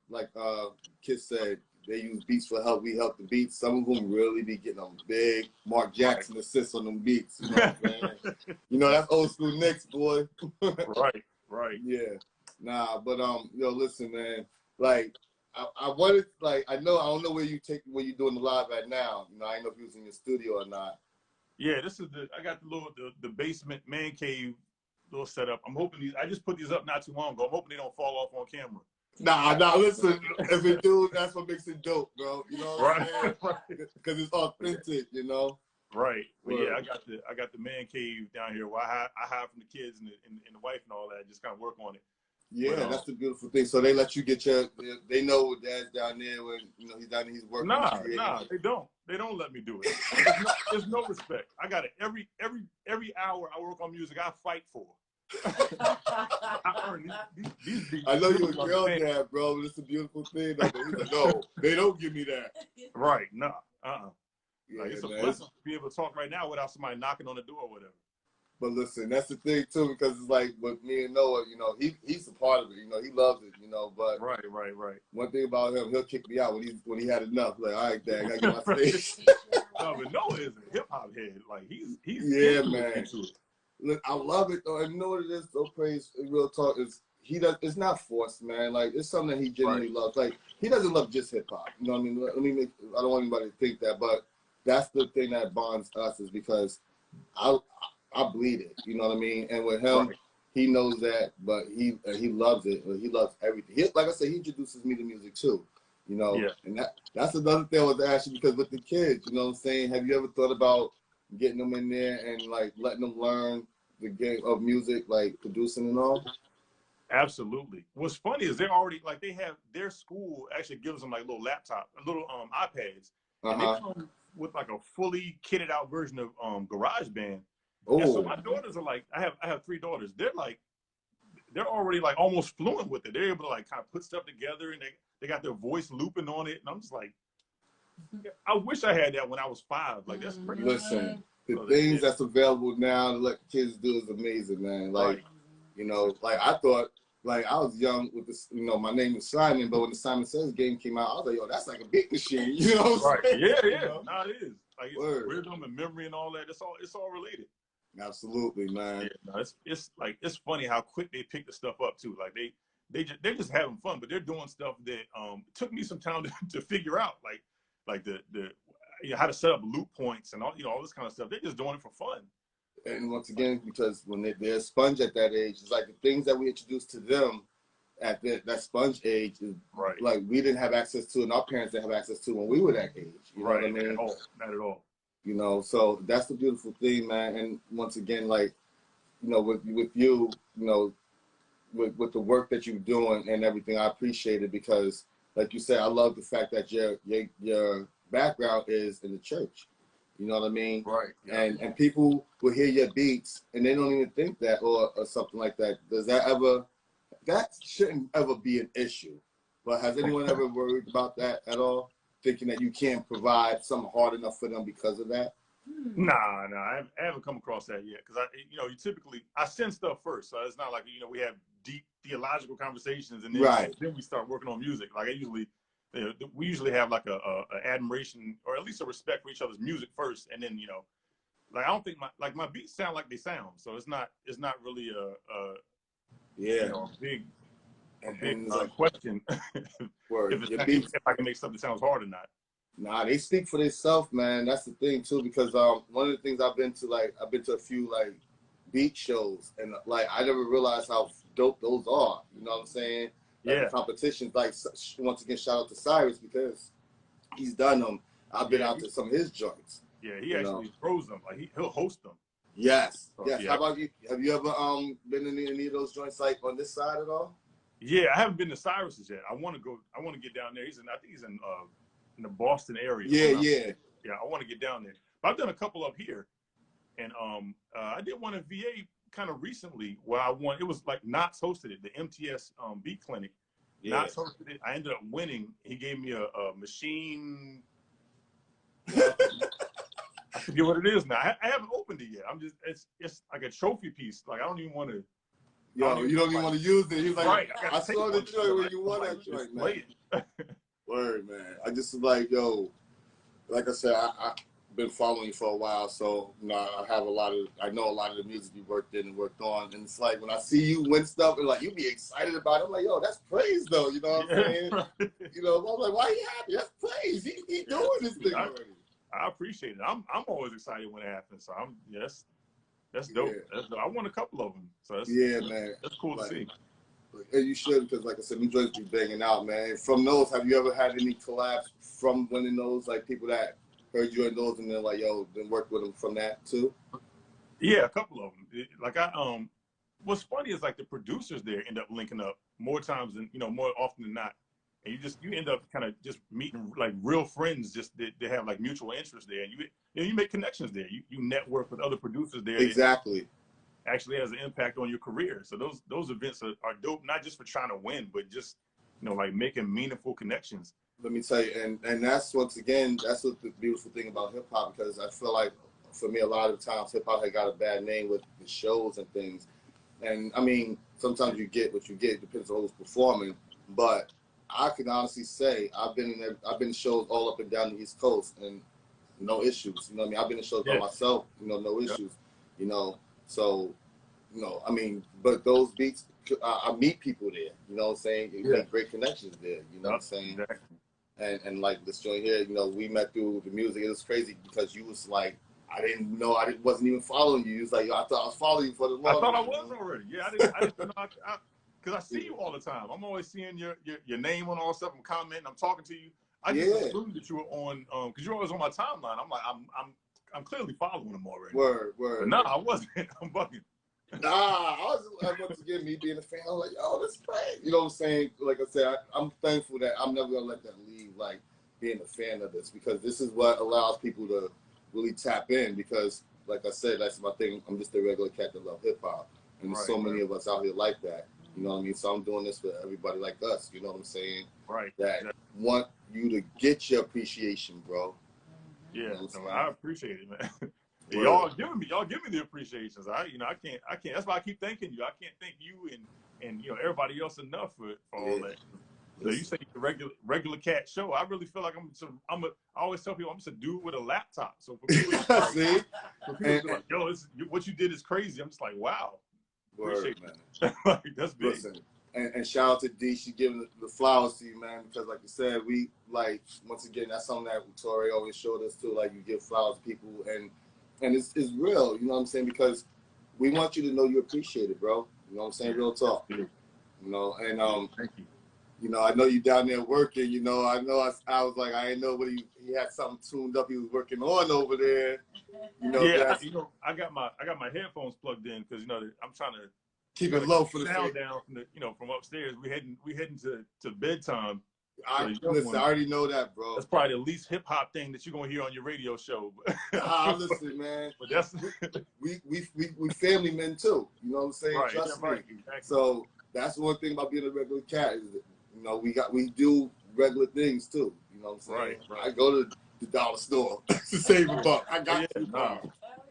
Kid said, they use beats for help. We help the beats. Some of them really be getting them big Mark Jackson assists on them beats. You know what I'm saying? You know, that's old school Knicks, boy. Right. Yeah. Nah, but listen, man. Like I wanted, like, I don't know where you're doing the live at now. You know, I don't know if you was in your studio or not. Yeah, I got the basement man cave little setup. I'm hoping I just put these up not too long ago. I'm hoping they don't fall off on camera. Nah, listen, if it do, that's what makes it dope, bro. You know what I'm saying? Because it's authentic, you know? Right. But yeah, I got the man cave down here where I hide from the kids and the wife and all that, just kind of work on it. Yeah, that's the beautiful thing. So they let you get they know Dad's down there when, he's down there, he's working. Nah, they don't. They don't let me do it. There's no respect. I got it. Every hour I work on music, I fight for. I earn these beats. I know you're a girl dad, bro, but it's a beautiful thing. He's like, no, they don't give me that. Right, nah, Yeah, like, it's a blessing to be able to talk right now without somebody knocking on the door or whatever. But listen, that's the thing too, because it's like with me and Noah, he's a part of it. He loves it. But right. One thing about him, he'll kick me out when he had enough. Like, all right, Dad, I gotta get my space. No, but Noah is a hip hop head. Like he's man. Look, I love it though. And you know what it is? Though, praise, real talk is it's not forced, man. Like it's something that he genuinely loves. Like he doesn't love just hip hop. You know what I mean? I don't want anybody to think that, but that's the thing that bonds us is because I bleed it, you know what I mean? And with him, he knows that, but he loves it. He loves everything. Like I said, he introduces me to music too, Yeah. And that's another thing I was asking because with the kids, you know what I'm saying? Have you ever thought about getting them in there and like letting them learn the game of music, like producing and all? Absolutely. What's funny is they're already like they have their school actually gives them like little iPads, and they come with like a fully kitted out version of GarageBand. Oh. And so my daughters are like, I have 3 daughters. They're already like almost fluent with it. They're able to like kind of put stuff together, and they got their voice looping on it. And I'm just like, I wish I had that when I was 5. Like that's pretty. Listen, the things that's available now to let kids do is amazing, man. Like, like I thought, like I was young with this, my name is Simon, but when the Simon Says game came out, I was like, yo, that's like a big machine. You know what I'm saying? Yeah. No, it is. Like it's rhythm and memory and all that. It's all related. Absolutely, man. Yeah, no, it's funny how quick they pick the stuff up too. Like they're just having fun, but they're doing stuff that took me some time to figure out, like the how to set up loop points and all this kind of stuff. They're just doing it for fun. And once again, because when they're a sponge at that age, it's like the things that we introduced to them at that sponge age is like we didn't have access to, and our parents didn't have access to when we were that age. You know what I mean? Not at all. So that's the beautiful thing, man. And once again, like, with you, with the work that you're doing and everything, I appreciate it because, like you said, I love the fact that your background is in the church. You know what I mean? Right. Yeah. And people will hear your beats and they don't even think that or something like that. That shouldn't ever be an issue. But has anyone ever worried about that at all? Thinking that you can't provide something hard enough for them because of that? Nah, I haven't come across that yet. Because you typically I send stuff first, so it's not like we have deep theological conversations and then we start working on music. Like we usually have like a admiration or at least a respect for each other's music first, and then like I don't think my beats sound like they sound, so it's not really a big. Question if I can make something that sounds hard or not. Nah, they speak for themselves, man. That's the thing too, because one of the things I've been to a few like beat shows, and like I never realized how dope those are. You know what I'm saying? Like Yeah. the competitions. Like once again, shout out to Cyrus because he's done them. I've been out to some of his joints. Yeah, he actually throws them. Like he'll host them. Yes, So, yes. yeah. How about you? Have you ever been in any of those joints like on this side at all? Yeah, I haven't been to Cyrus's yet. I want to go. I want to get down there. I think he's in the Boston area. Yeah. I want to get down there. But I've done a couple up here, and I did one in VA kind of recently where I won. It was like Knots hosted it, the MTS Beat Clinic. Yeah. Knots hosted it. I ended up winning. He gave me a machine. I forget what it is now. I haven't opened it yet. I'm just it's like a trophy piece. Like I don't even want to. Yo, you don't even want to use it. He's like, right, I saw the joint when you won that joint, man. Word, man. I just like, yo, like I said, I've been following you for a while, so you know, I know a lot of the music you worked in and worked on, and it's like when I see you win stuff and like you be excited about it, I'm like, yo, that's praise though, you know what I'm saying? You know, I'm like, why you happy? That's praise. He doing this thing already. I appreciate it. I'm always excited when it happens. So that's dope. Yeah. I won a couple of them. So man. That's cool to see. And you should, because like I said, them joints be banging out, man. From those, have you ever had any collabs from winning those? Like people that heard you in those and they're like, yo, then work with them from that too? Yeah, a couple of them. What's funny is like the producers there end up linking up more times than, more often than not. And you end up kind of just meeting like real friends just they have like mutual interest there. And you make connections there. You network with other producers there. Exactly. Actually has an impact on your career. So those events are dope, not just for trying to win, but just, like making meaningful connections. Let me tell you, and that's once again, that's what the beautiful thing about hip hop, because I feel like for me, a lot of times hip hop had got a bad name with the shows and things. And I mean, sometimes you get what you get, it depends on who's performing. But I can honestly say I've been in shows all up and down the East Coast and no issues. You know what I mean? I've been in shows by myself, no issues. So, I mean, but those beats, I meet people there, you know what I'm saying? You make great connections there, you know what I'm saying? Exactly. And like this joint here, we met through the music. It was crazy because you was like, I didn't know, wasn't even following you. You was like, I thought I was following you for the longest. I thought I was already. Yeah, I didn't know. Because I see you all the time. I'm always seeing your name on all stuff. I'm commenting. I'm talking to you. I just assumed that you were on, because you're always on my timeline. I'm like, I'm clearly following them already. Word. But no, I wasn't. I'm bugging. Nah, I was once again, me being a fan, I'm like, yo, this is great. You know what I'm saying? Like I said, I'm thankful that I'm never gonna let that leave, like being a fan of this, because this is what allows people to really tap in. Because, like I said, that's my thing. I'm just a regular cat that love hip hop, and there's so many of us out here like that. You know what I mean? So I'm doing this for everybody like us. You know what I'm saying? Right. That want you to get your appreciation, bro. Yeah, you know no, I appreciate it, man. Y'all give me the appreciations. I can't. That's why I keep thanking you. I can't thank you and everybody else enough for all that. So you say the regular cat show. I really feel like I always tell people I'm just a dude with a laptop. So for people, see, like, yo, what you did is crazy. I'm just like, wow. Word, man. Like, that's big. Listen, and shout out to D. She giving the flowers to you, man, because like you said, we like, once again, that's something that Tori always showed us too. Like, you give flowers to people, and it's real. You know what I'm saying? Because we want you to know you appreciate it, bro. You know what I'm saying? Real talk. And thank you. I know you down there working. I know I was like, I didn't know what he had something tuned up. He was working on over there. I got my headphones plugged in because I'm trying to keep it low for the sound down from from upstairs. We heading to bedtime. Listen, I already know that, bro. That's probably the least hip hop thing that you're gonna hear on your radio show. Listen, man. But that's we family men too. You know what I'm saying? Right, Trust me. Exactly. Exactly. So that's one thing about being a regular cat is that, we do regular things too. You know what I'm saying? Right. I go to the dollar store to save a buck. I got to.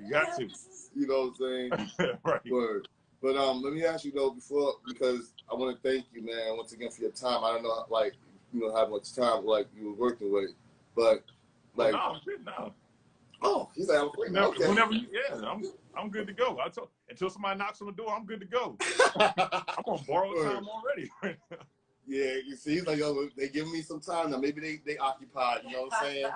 You got to. You know what I'm saying? Right. Word. But let me ask you though because I want to thank you, man, once again for your time. I don't know how much time you were working with, but like. No, I'm good now. Oh, he's like, okay. Whenever I'm good to go. Until somebody knocks on the door, I'm good to go. I'm on borrowed time already. Yeah, you see, he's like, yo, they give me some time now. Maybe they occupied, you know what I'm saying?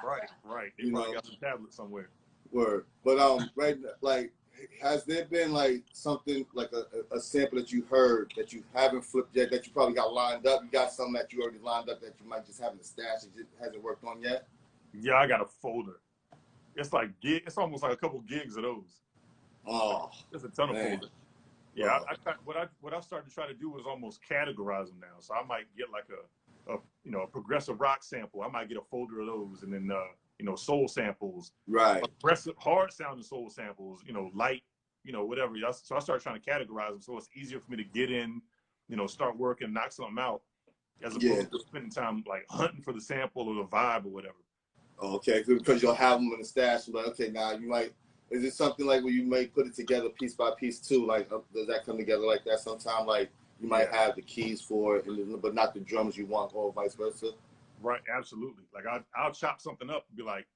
Right. They probably got some tablet somewhere. Word. But right, like, has there been like something like a sample that you heard that you haven't flipped yet, that you probably got lined up? You got something that you already lined up that you might just have in the stash that just hasn't worked on yet? Yeah, I got a folder. It's like it's almost like a couple gigs of those. Oh, there's a ton of man. folders. Yeah, what I started to try to do is almost categorize them now. So I might get like a progressive rock sample. I might get a folder of those, and then soul samples, right? Aggressive, hard sounding soul samples, light, whatever. So I started trying to categorize them, so it's easier for me to get in, start working, knock something out, as opposed to spending time like hunting for the sample or the vibe or whatever. Okay, because you'll have them in the stash. But okay, now you might. Is it something like where you may put it together piece by piece too? Like, does that come together like that sometime? Like, you might have the keys for it, but not the drums you want, or vice versa? Right, absolutely. Like, I'll chop something up and be like,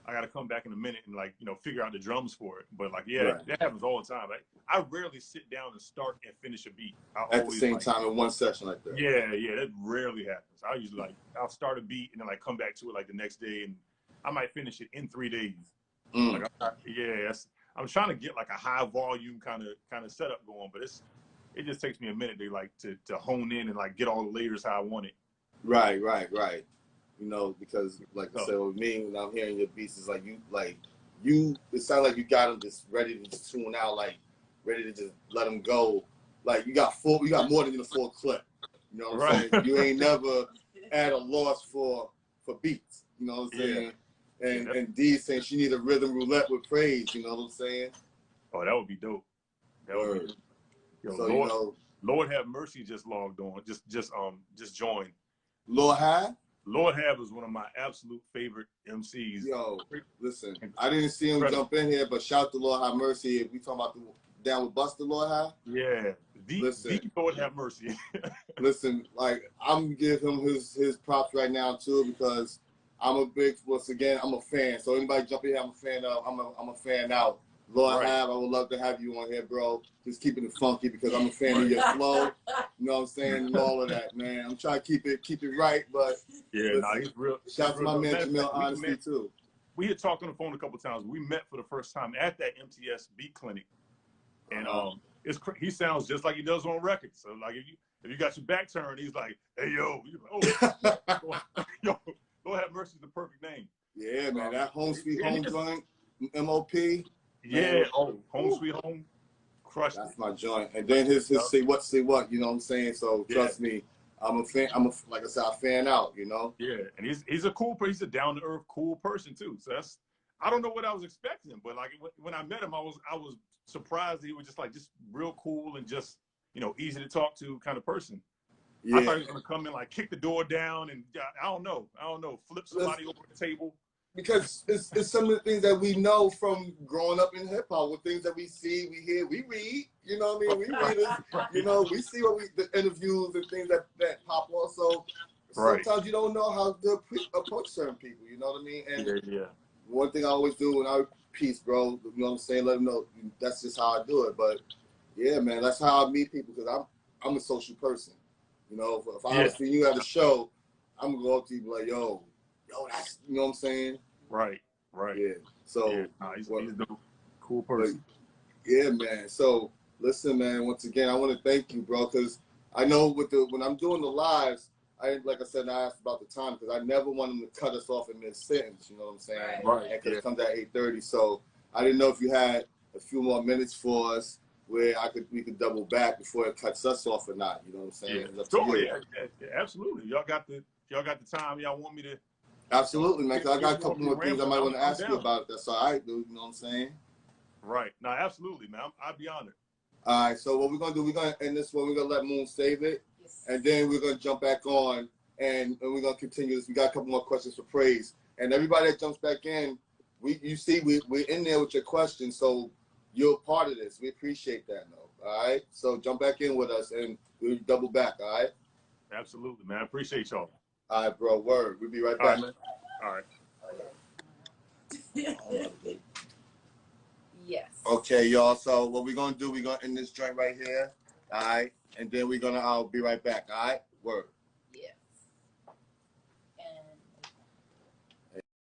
I got to come back in a minute and, like, figure out the drums for it. But, like, that happens all the time. Like, I rarely sit down and start and finish a beat. At the same time in one session like that? Yeah, that rarely happens. I usually, I'll start a beat and then, come back to it, the next day, and I might finish it in 3 days. Mm. I'm trying to get a high volume kind of setup going, but it just takes me a minute to hone in and get all the layers how I want it. Right. Because I said with me, when I'm hearing your beats, it's you. It sounds like you got them just ready to just tune out, ready to just let them go. Like you got more than a full clip. You know what I'm saying? You ain't never at a loss for beats. You know what I'm saying? Yeah. And Dee saying she need a rhythm roulette with praise, you know what I'm saying? Oh, that would be dope. That would be dope. So, Lord Have Mercy just logged on, just joined. Lord Have? Lord Have is one of my absolute favorite MCs. Yo, listen, I didn't see him jump in here, but shout to Lord Have Mercy. If we talking about Down with Busta, Lord Have? Yeah, the Lord Have Mercy. Listen, I'm giving him his props right now too, because I'm a fan. So anybody jump in here, I'm a fan of. I'm a fan out. Lord Have, I would love to have you on here, bro. Just keeping it funky because I'm a fan of your flow. You know what I'm saying? And all of that, man. I'm trying to keep it right, but he's real. Shout to my man Jamel Honesty too. We had talked on the phone a couple of times. We met for the first time at that MTS Beat Clinic, and he sounds just like he does on records. So if you got your back turned, he's like, "Hey yo," yo. Lord Have Mercy is the perfect name. Yeah, man. That Home Sweet Home joint, MOP. Yeah, Home Sweet Home, crushed That's my joint. And then his say what, you know what I'm saying? So trust me, I'm a fan. Like I said, I fan out, Yeah, and he's a cool person. He's a down to earth, cool person too. So I don't know what I was expecting, but when I met him, I was surprised that he was just real cool and just easy to talk to kind of person. Yeah. I thought he was gonna come in kick the door down and I don't know, flip somebody over the table. Because it's some of the things that we know from growing up in hip hop, with things that we see, we hear, we read. You know what I mean? We read it. We see the interviews and things that pop off. So sometimes you don't know how to approach certain people. You know what I mean? And one thing I always do when I peace, bro. You know what I'm saying? Let them know that's just how I do it. But yeah, man, that's how I meet people because I'm a social person. If I was seeing you at a show, I'm gonna go up to you and be like, yo, that's, you know what I'm saying? Right. Yeah. So he's a cool person. Yeah, man. So listen, man. Once again, I want to thank you, bro, because I know when I'm doing the lives, like I said, I asked about the time because I never want them to cut us off in mid-sentence. You know what I'm saying? Right. Because it comes at 8:30. So I didn't know if you had a few more minutes for us where we could double back before it cuts us off or not. You know what I'm saying? Yeah, absolutely. Y'all got the time. Y'all want me to? Absolutely, man. Cause I got a couple more things I might want to ask you about. That's all right, dude. You know what I'm saying? Right. No, absolutely, man. I'd be honored. All right. So what we're gonna do? We're gonna end this one. We're gonna let Moon save it, and then we're gonna jump back on, and we're gonna continue this. We got a couple more questions for praise, and everybody that jumps back in, we're in there with your questions, so you're part of this. We appreciate that, though. All right. So jump back in with us, and we'll double back. All right. Absolutely, man. I appreciate y'all. All right, bro. Word. We'll be right back. All right. Yes. Okay, y'all. So what we're gonna do? We're gonna end this joint right here. All right, and then I'll be right back. All right. Word.